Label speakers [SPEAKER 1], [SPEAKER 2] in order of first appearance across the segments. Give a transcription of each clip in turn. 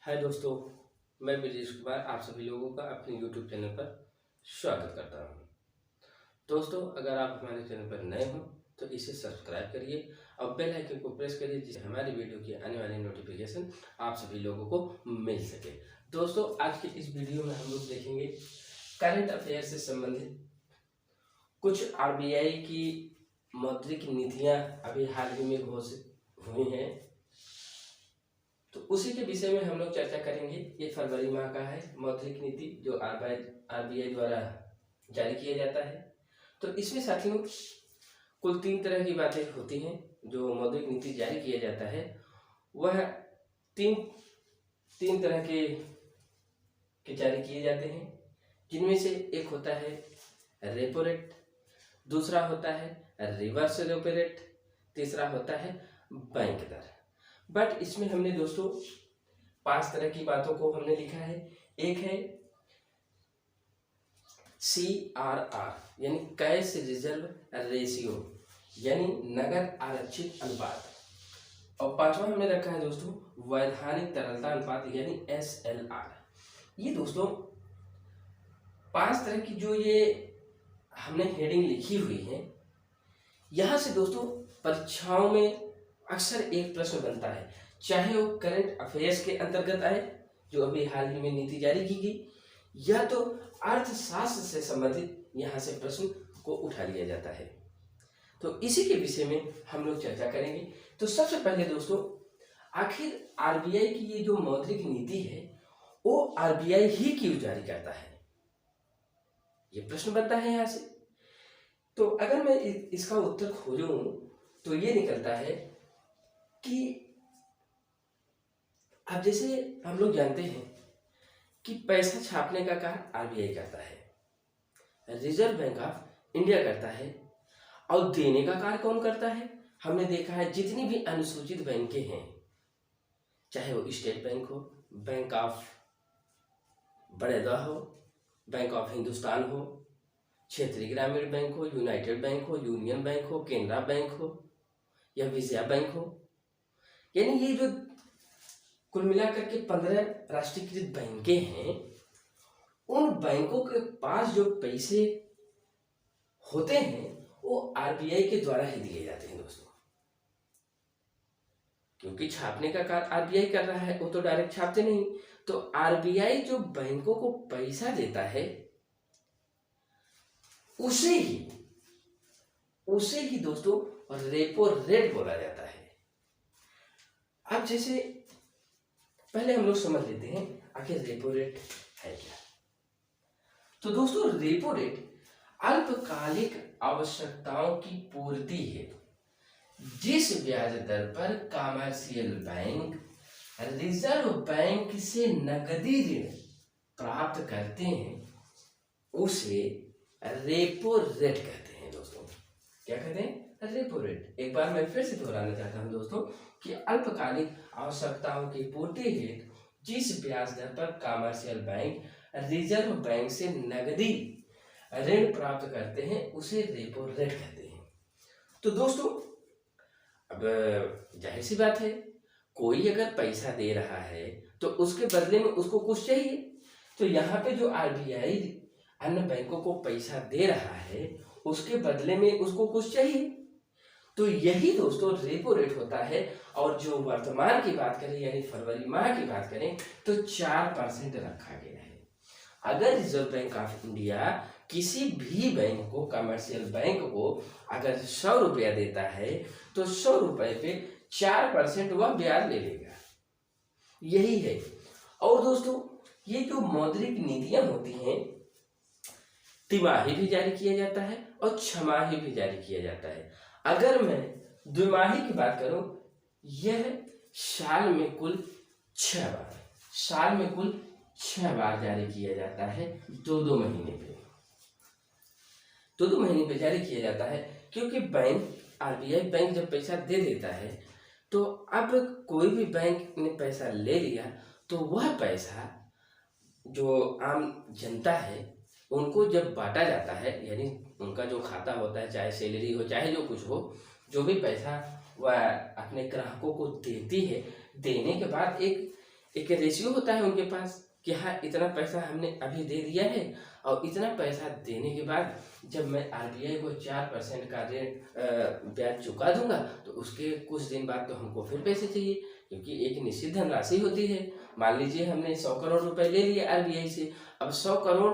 [SPEAKER 1] हाय दोस्तों, मैं ब्रजेश कुमार आप सभी लोगों का अपने YouTube चैनल पर स्वागत करता हूं। दोस्तों, अगर आप हमारे चैनल पर नए हो तो इसे सब्सक्राइब करिए और बेल आइकन को प्रेस करिए जिससे हमारी वीडियो की आने वाली नोटिफिकेशन आप सभी लोगों को मिल सके। दोस्तों, आज की इस वीडियो में हम लोग देखेंगे करंट अफेयर से संबंधित कुछ RBI की मौद्रिक नीतियाँ अभी हाल ही में घोषित हुई हैं, तो उसी के विषय में हम लोग चर्चा करेंगे। ये फरवरी माह का है मौद्रिक नीति जो RBI द्वारा जारी किया जाता है। तो इसमें साथियों कुल 3 तरह की बातें होती हैं जो मौद्रिक नीति जारी किया जाता है। वह तीन तरह के जारी किए जाते हैं, जिनमें से एक होता है रेपो रेट, दूसरा होता है रिवर्स रेपो रेट, तीसरा होता है बैंक दर। बट इसमें हमने दोस्तों 5 तरह की बातों को हमने लिखा है। एक है CRR यानी कैश रिजर्व रेशियो यानी नगद आरक्षित अनुपात, और 5वां हमने रखा है दोस्तों वैधानिक तरलता अनुपात यानी SLR। ये दोस्तों 5 तरह की जो ये हमने हेडिंग लिखी हुई है, यहाँ से दोस्तों परीक्षाओं में अक्सर एक प्रश्न बनता है, चाहे वो करंट अफेयर्स के अंतर्गत आए जो अभी हाल ही में नीति जारी की गई, या तो अर्थशास्त्र से संबंधित यहाँ से प्रश्न को उठा लिया जाता है। तो इसी के विषय में हम लोग चर्चा करेंगे। तो सबसे पहले दोस्तों, आखिर RBI की ये जो मौद्रिक नीति है वो RBI ही क्यों जारी करता है, ये प्रश्न बनता है यहाँ से। तो अगर मैं इसका उत्तर खोजूं तो ये निकलता है कि अब जैसे हम लोग जानते हैं कि पैसा छापने का कार्य RBI करता है, रिजर्व बैंक ऑफ इंडिया करता है, और देने का कार्य कौन करता है? हमने देखा है जितनी भी अनुसूचित बैंकें हैं, चाहे वो स्टेट बैंक हो, बैंक ऑफ बड़ौदा हो, बैंक ऑफ हिंदुस्तान हो, क्षेत्रीय ग्रामीण बैंक हो, यूनाइटेड बैंक हो, यूनियन बैंक हो, केनरा बैंक हो या विजया बैंक हो, यानी ये जो कुल मिलाकर के 15 राष्ट्रीयकृत बैंकें हैं, उन बैंकों के पास जो पैसे होते हैं वो RBI के द्वारा ही दिए जाते हैं दोस्तों। क्योंकि छापने का कार्य RBI कर रहा है, वो तो डायरेक्ट छापते नहीं। तो RBI जो बैंकों को पैसा देता है उसे ही दोस्तों रेपो रेट बोला जाता है। अब जैसे पहले हम लोग समझ लेते हैं आखिर रेपो रेट है क्या। तो दोस्तों रेपो रेट अल्पकालिक आवश्यकताओं की पूर्ति हेतु जिस ब्याज दर पर कमर्शियल बैंक रिजर्व बैंक से नकदी ऋण प्राप्त करते हैं उसे रेपो रेट कहते हैं दोस्तों। क्या कहते हैं? Repo rate. एक बार मैं फिर से दोहराना चाहता हूं दोस्तों कि अल्पकालिक आवश्यकताओं की पूर्ति हेतु जिस ब्याज दर पर कमर्शियल बैंक रिजर्व बैंक से नकदी ऋण प्राप्त करते हैं उसे रेपो रेट कहते हैं। तो दोस्तों अब जाहिर सी बात है, कोई अगर पैसा दे रहा है तो उसके बदले में उसको कुछ चाहिए। तो यहाँ पे जो RBI अन्य बैंकों को पैसा दे रहा है उसके बदले में उसको कुछ चाहिए, तो यही दोस्तों रेपो रेट होता है। और जो वर्तमान की बात करें यानी फरवरी माह की बात करें तो 4% रखा गया है। अगर रिजर्व बैंक ऑफ इंडिया किसी भी बैंक को, कमर्शियल बैंक को अगर 100 रुपया देता है तो 100 रुपए पे 4% वह ब्याज ले लेगा, यही है। और दोस्तों ये जो मौद्रिक नीतियां होती हैं, तिमाही भी जारी किया जाता है और छमाही भी जारी किया जाता है। अगर मैं द्विमाही की बात करूं, यह साल में कुल 6 बार जारी किया जाता है, 2-2 महीने पे, 2-2 महीने पे जारी किया जाता है। क्योंकि बैंक RBI बैंक जब पैसा दे देता है तो अब कोई भी बैंक ने पैसा ले लिया तो वह पैसा जो आम जनता है उनको जब बांटा जाता है, यानी उनका जो खाता होता है, चाहे सैलरी हो चाहे जो कुछ हो, जो भी पैसा वह अपने ग्राहकों को देती है, देने के बाद एक एक रेशियो होता है उनके पास कि हाँ इतना पैसा हमने अभी दे दिया है, और इतना पैसा देने के बाद जब मैं आरबीआई को 4% का रेट ब्याज चुका दूंगा तो उसके कुछ दिन बाद तो हमको फिर पैसे चाहिए, क्योंकि एक निश्चित धनराशि होती है। मान लीजिए हमने 100 करोड़ रुपए ले लिए आरबीआई से, अब 100 करोड़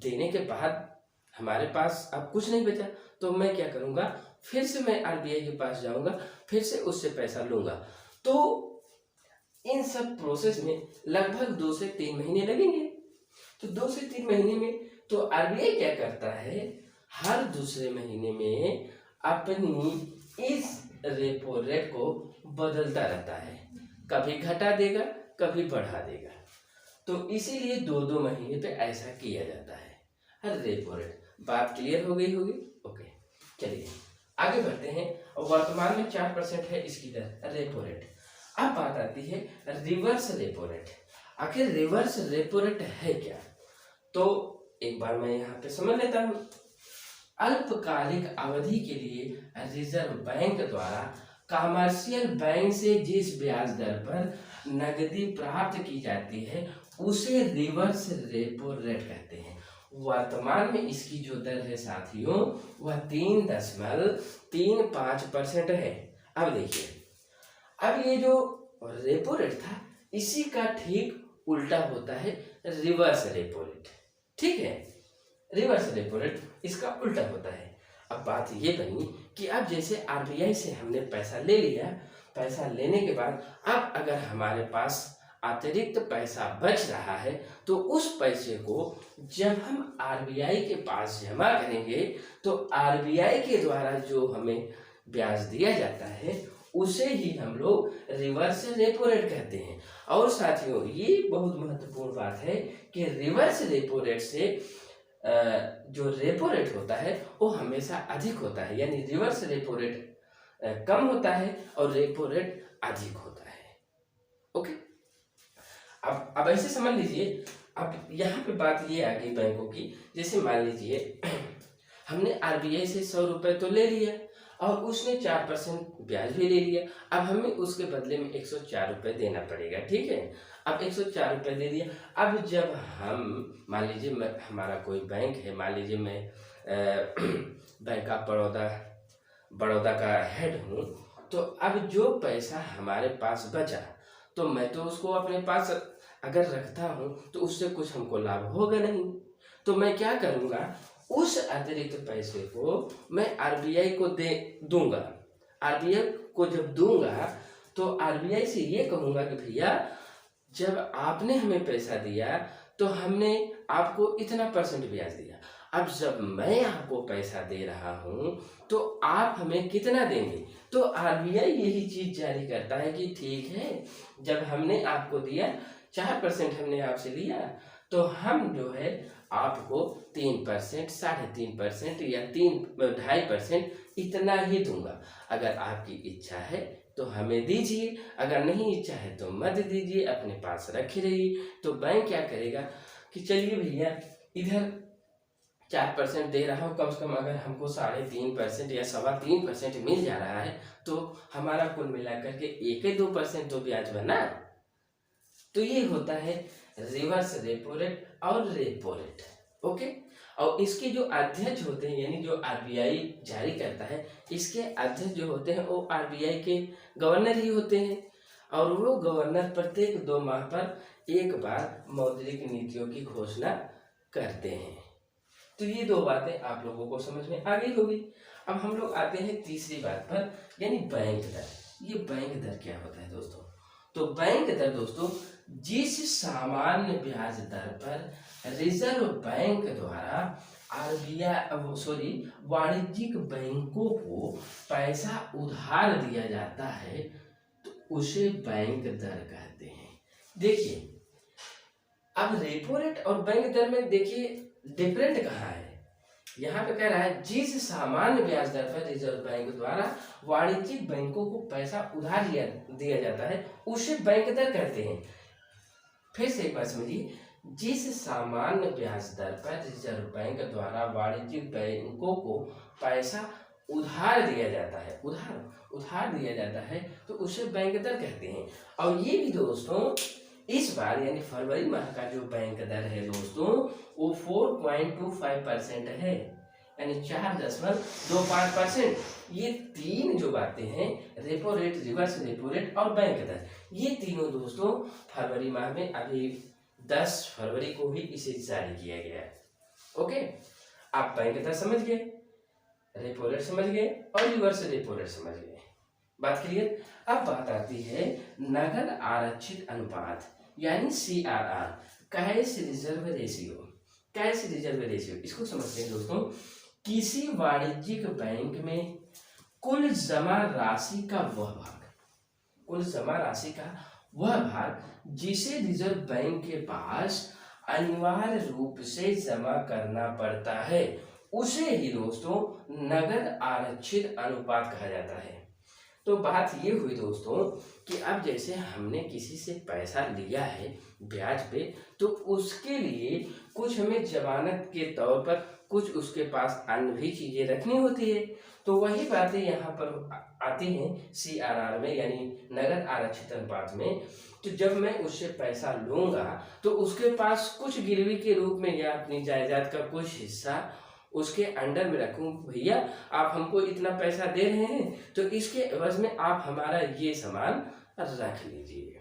[SPEAKER 1] देने के बाद हमारे पास अब कुछ नहीं बचा, तो मैं क्या करूँगा, फिर से मैं आरबीआई के पास जाऊँगा, फिर से उससे पैसा लूँगा। तो इन सब प्रोसेस में लगभग 2 से 3 महीने लगेंगे। तो 2 से 3 महीने में तो आरबीआई क्या करता है, हर दूसरे महीने में अपनी इस रेपो रेट को बदलता रहता है, कभी घटा देगा कभी बढ़ा देगा। तो इसीलिए 2-2 महीने पे ऐसा किया जाता है हर रेपो रेट। बात क्लियर हो गई होगी? ओके, चलिए आगे बढ़ते हैं। और वर्तमान में 4% है इसकी दर रेपो रेट। अब बात आती है रिवर्स रेपो रेट। आखिर रिवर्स रेपो रेट है क्या, तो एक बार मैं यहाँ पे समझ लेता हूँ। अल्पकालिक अवधि के लिए रिजर्व बैंक द्वारा कमर्शियल बैंक से जिस ब्याज दर पर नकदी प्राप्त की जाती है उसे रिवर्स रेपो रेट कहते हैं। वर्तमान में इसकी जो दर है साथियों वह 3.35% है। अब देखिए, अब ये जो रेपो रेट था इसी का ठीक उल्टा होता है रिवर्स रेपो रेट। ठीक है, रिवर्स रेपो रेट इसका उल्टा होता है। अब बात ये बनी कि अब जैसे आरबीआई से हमने पैसा ले लिया, पैसा लेने के बाद अब अगर हमारे पास अतिरिक्त पैसा बच रहा है तो उस पैसे को जब हम आरबीआई के पास जमा करेंगे तो आरबीआई के द्वारा जो हमें ब्याज दिया जाता है उसे ही हम लोग रिवर्स रेपो रेट कहते हैं। और साथियों ये बहुत महत्वपूर्ण बात है कि रिवर्स रेपो रेट से जो रेपो रेट होता है वो हमेशा अधिक होता है, यानी रिवर्स रेपो रेट कम होता है और रेपो रेट अधिक होता है। ओके, अब ऐसे समझ लीजिए। अब यहाँ पे बात ये आ गई बैंकों की, जैसे मान लीजिए हमने आरबीआई से 100 रुपए तो ले लिया और उसने 4% ब्याज भी ले लिया, अब हमें उसके बदले में 104 रुपये देना पड़ेगा। ठीक है, अब 104 रुपये दे दिया। अब जब हम मान लीजिए हमारा कोई बैंक है, मान लीजिए मैं बैंक ऑफ बड़ौदा का हेड हूँ, तो अब जो पैसा हमारे पास बचा तो मैं तो उसको अपने पास अगर रखता हूँ तो उससे कुछ हमको लाभ होगा नहीं, तो मैं क्या करूँगा, उस अतिरिक्त पैसे को मैं आरबीआई को दे दूंगा। आरबीआई को जब दूंगा तो आरबीआई से ये कहूँगा कि भैया जब आपने हमें पैसा दिया तो हमने आपको इतना % ब्याज दिया, अब जब मैं आपको पैसा दे रहा हूँ तो आप हमें कितना देंगे। तो आरबीआई यही चीज जारी करता है कि ठीक है, जब हमने आपको दिया 4% हमने आपसे लिया तो हम जो है आपको 3%, 3.5% या 2.5% इतना ही दूंगा। अगर आपकी इच्छा है तो हमें दीजिए, अगर नहीं इच्छा है तो मत दीजिए, अपने पास रखे रहिए। तो बैंक क्या करेगा कि चलिए भैया इधर 4% दे रहा हूँ, कम से कम अगर हमको 3.5% या 3.25% मिल जा रहा है तो हमारा कुल मिलाकर के 1-2% तो ब्याज बना। तो ये होता है रिवर्स रेपो रेट और रेपो रेट। ओके, और इसके जो अध्यक्ष होते हैं यानी जो आरबीआई जारी करता है, इसके अध्यक्ष जो होते हैं वो आरबीआई के गवर्नर ही होते हैं, और वो गवर्नर प्रत्येक 2 माह पर एक बार मौद्रिक नीतियों की घोषणा करते हैं। तो ये 2 बातें आप लोगों को समझ में आ गई होगी। अब हम लोग आते हैं तीसरी बात पर, यानी बैंक दर। ये बैंक दर क्या होता है दोस्तों? तो बैंक दर दोस्तों जिस सामान्य ब्याज दर पर रिजर्व बैंक द्वारा वाणिज्यिक बैंकों को पैसा उधार दिया जाता है तो उसे बैंक दर कहते हैं। देखिए, अब रेपो रेट और बैंक दर में देखिए डिफरेंट कहाँ है। यहाँ पे कह रहा है जिस सामान्य ब्याज दर पर रिजर्व बैंक द्वारा वाणिज्यिक बैंकों को पैसा उधार दिया जाता है उसे बैंक दर कहते हैं। फिर से एक बार समझिए, जिस सामान्य ब्याज दर पर रिजर्व बैंक द्वारा वाणिज्यिक बैंकों को पैसा उधार दिया जाता है, उधार दिया जाता है तो उसे बैंक दर कहते हैं। और ये भी दोस्तों इस बार यानी फरवरी माह का जो बैंक दर है दोस्तों वो 4.25% है, यानी 4.25%। ये तीन जो बातें हैं, repo rate, reverse repo rate और बैंक दर, ये तीनों दोस्तों फरवरी माह में अभी 10 फरवरी को ही इसे जारी किया गया है। ओके, आप बैंक दर समझ गए, रेपो रेट समझ गए और रिवर्स रेपो रेट समझ गए, बात क्लियर। अब बात आती है नगद आरक्षित अनुपात यानी CRR, cash reserve ratio. Cash reserve ratio इसको समझते हैं दोस्तों, किसी वाणिज्यिक बैंक में कुल जमा राशि का वह भाग, कुल जमा राशि का वह भाग जिसे रिजर्व बैंक के पास अनिवार्य रूप से जमा करना पड़ता है, उसे ही दोस्तों नगद आरक्षित अनुपात कहा जाता है। तो बात ये हुई दोस्तों कि अब जैसे हमने किसी से पैसा लिया है ब्याज पे, तो उसके लिए कुछ हमें जमानत के तौर पर कुछ उसके पास अन्य भी चीजें रखनी होती है। तो वही बातें यहाँ पर आती हैं CRR में, यानी नगद आरक्षित अनुपात में। तो जब मैं उससे पैसा लूंगा तो उसके पास कुछ गिरवी के रूप में या अपनी जायदाद का कुछ हिस्सा उसके अंडर में रखूं, भैया आप हमको इतना पैसा दे रहे हैं तो इसके एवज में आप हमारा ये सामान रख लीजिए।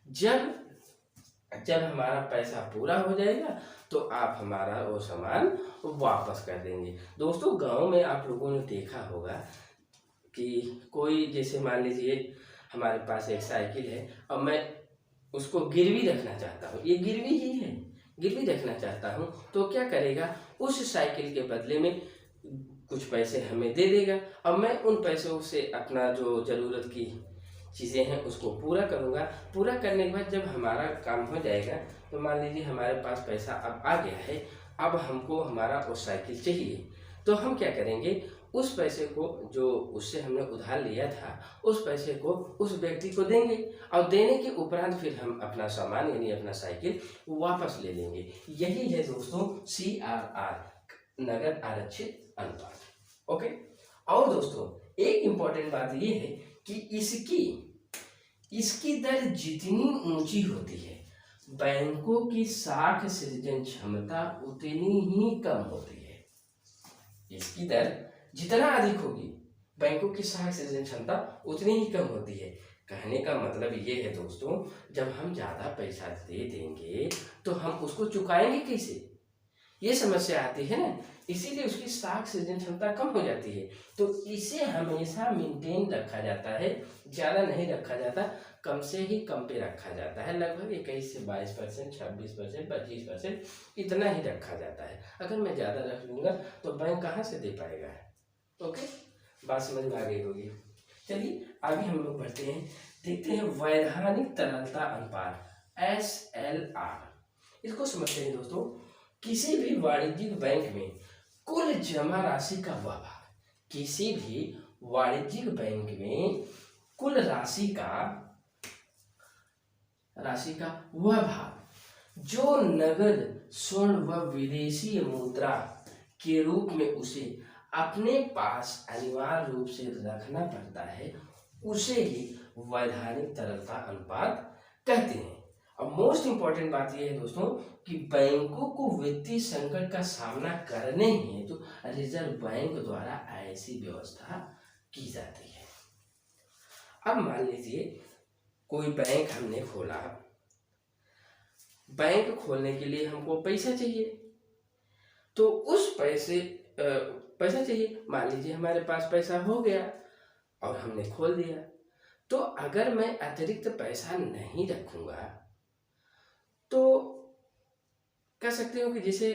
[SPEAKER 1] जब हमारा पैसा पूरा हो जाएगा तो आप हमारा वो सामान वापस कर देंगे। दोस्तों गांव में आप लोगों ने देखा होगा कि कोई जैसे मान लीजिए हमारे पास एक साइकिल है और मैं उसको गिरवी रखना चाहता हूँ, ये गिरवी ही है, गिरवी रखना चाहता हूँ, तो क्या करेगा, उस साइकिल के बदले में कुछ पैसे हमें दे देगा और मैं उन पैसों से अपना जो ज़रूरत की चीज़ें हैं उसको पूरा करूँगा। पूरा करने के बाद जब हमारा काम हो जाएगा तो मान लीजिए हमारे पास पैसा अब आ गया है, अब हमको हमारा वो साइकिल चाहिए, तो हम क्या करेंगे, उस पैसे को जो उससे हमने उधार लिया था उस पैसे को उस व्यक्ति को देंगे और देने के उपरांत फिर हम अपना सामान यानी अपना साइकिल वापस ले लेंगे। यही है दोस्तों CRR, नगद आरक्षित अनुपात। ओके, और दोस्तों एक इम्पॉर्टेंट बात ये है कि इसकी दर जितनी ऊंची होती है बैंकों की साख सृजन क्षमता उतनी ही कम होती है। इसकी दर जितना अधिक होगी बैंकों की साख सृजन क्षमता उतनी ही कम होती है। कहने का मतलब ये है दोस्तों, जब हम ज़्यादा पैसा दे देंगे तो हम उसको चुकाएंगे कैसे, ये समस्या आती है ना, इसीलिए उसकी साख सृजन क्षमता कम हो जाती है। तो इसे हमेशा मेंटेन रखा जाता है, ज़्यादा नहीं रखा जाता, कम से ही कम पे रखा जाता है, लगभग 21 से 22%, 26%, 25% इतना ही रखा जाता है। अगर मैं ज़्यादा रख लूँगा तो बैंक कहाँ से दे पाएगा। ओके, बात समझ में आ गई होगी। चलिए आगे हम लोग बढ़ते हैं, देखते हैं वैधानिक तरलता अनुपात SLR। इसको समझते हैं दोस्तों, किसी भी वाणिज्यिक बैंक में कुल जमा राशि का वह भाग, किसी भी वाणिज्यिक बैंक में कुल राशि का वह भाग जो नगद, स्वर्ण व विदेशी मुद्रा के रूप में उसे अपने पास अनिवार्य रूप से रखना पड़ता है, उसे ही वैधानिक तरलता अनुपात कहते हैं। अब मोस्ट इंपॉर्टेंट बात यह है दोस्तों कि बैंकों को वित्तीय संकट का सामना करने हेतु रिजर्व बैंक द्वारा ऐसी व्यवस्था की जाती है। अब मान लीजिए कोई बैंक हमने खोला, बैंक खोलने के लिए हमको पैसा चाहिए, तो उस पैसा चाहिए, मान लीजिए हमारे पास पैसा हो गया और हमने खोल दिया, तो अगर मैं अतिरिक्त पैसा नहीं रखूंगा तो कह सकते हो कि जैसे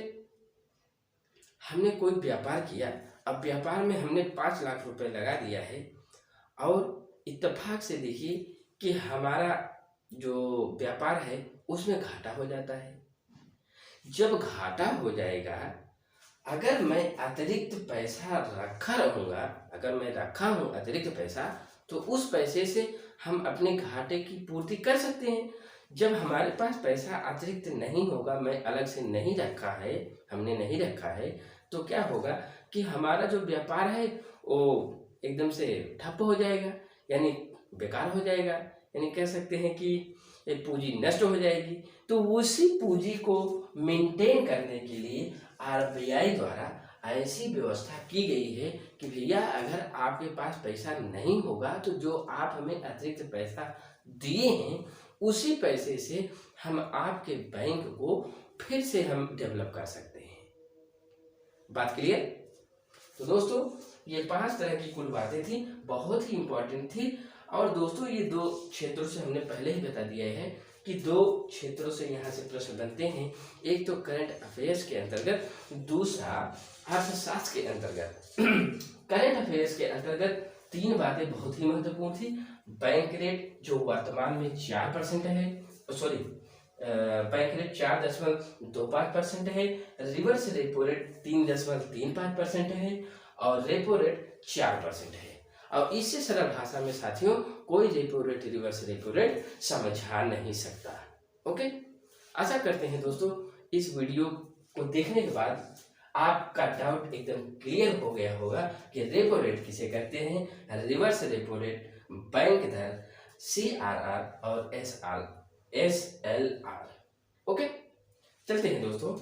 [SPEAKER 1] हमने कोई व्यापार किया, अब व्यापार में हमने 5 लाख रुपए लगा दिया है और इत्तेफाक से देखिए कि हमारा जो व्यापार है उसमें घाटा हो जाता है। जब घाटा हो जाएगा, अगर मैं अतिरिक्त पैसा रखा रहूँगा, अगर मैं रखा हूँ अतिरिक्त पैसा, तो उस पैसे से हम अपने घाटे की पूर्ति कर सकते हैं। जब हमारे पास पैसा अतिरिक्त नहीं होगा, मैं अलग से नहीं रखा है, हमने नहीं रखा है, तो क्या होगा कि हमारा जो व्यापार है वो एकदम से ठप हो जाएगा, यानी बेकार हो जाएगा। यानी कह सकते हैं कि पूंजी नष्ट हो जाएगी। तो उसी पूंजी को मेंटेन करने के लिए आरबीआई द्वारा ऐसी व्यवस्था की गई है कि भैया अगर आपके पास पैसा नहीं होगा तो जो आप हमें अतिरिक्त पैसा दिए हैं उसी पैसे से हम आपके बैंक को फिर से हम डेवलप कर सकते हैं। बात क्लियर? तो दोस्तों ये 5 तरह की कुल बातें थी, बहुत ही इंपॉर्टेंट थी। और दोस्तों ये 2 क्षेत्रों से हमने पहले ही बता दिया है कि 2 क्षेत्रों से यहाँ से प्रश्न बनते हैं। एक तो करंट अफेयर्स के अंतर्गत, दूसरा अर्थशास्त्र के अंतर्गत। करंट अफेयर्स के अंतर्गत 3 बातें बहुत ही महत्वपूर्ण थी। बैंक रेट जो वर्तमान में 4% है, सॉरी बैंक रेट 4.25% है, रिवर्स रेपो रेट 3.35% है और रेपो रेट 4% है। और इससे सरल भाषा में साथियों कोई repo rate reverse repo rate समझा नहीं सकता। ओके, आशा करते हैं दोस्तों इस वीडियो को देखने के बाद आपका डाउट एकदम क्लियर हो गया होगा कि रेपो रेट किसे कहते हैं, रिवर्स रेपो रेट, बैंक दर, CRR और SLR। ओके, चलते हैं दोस्तों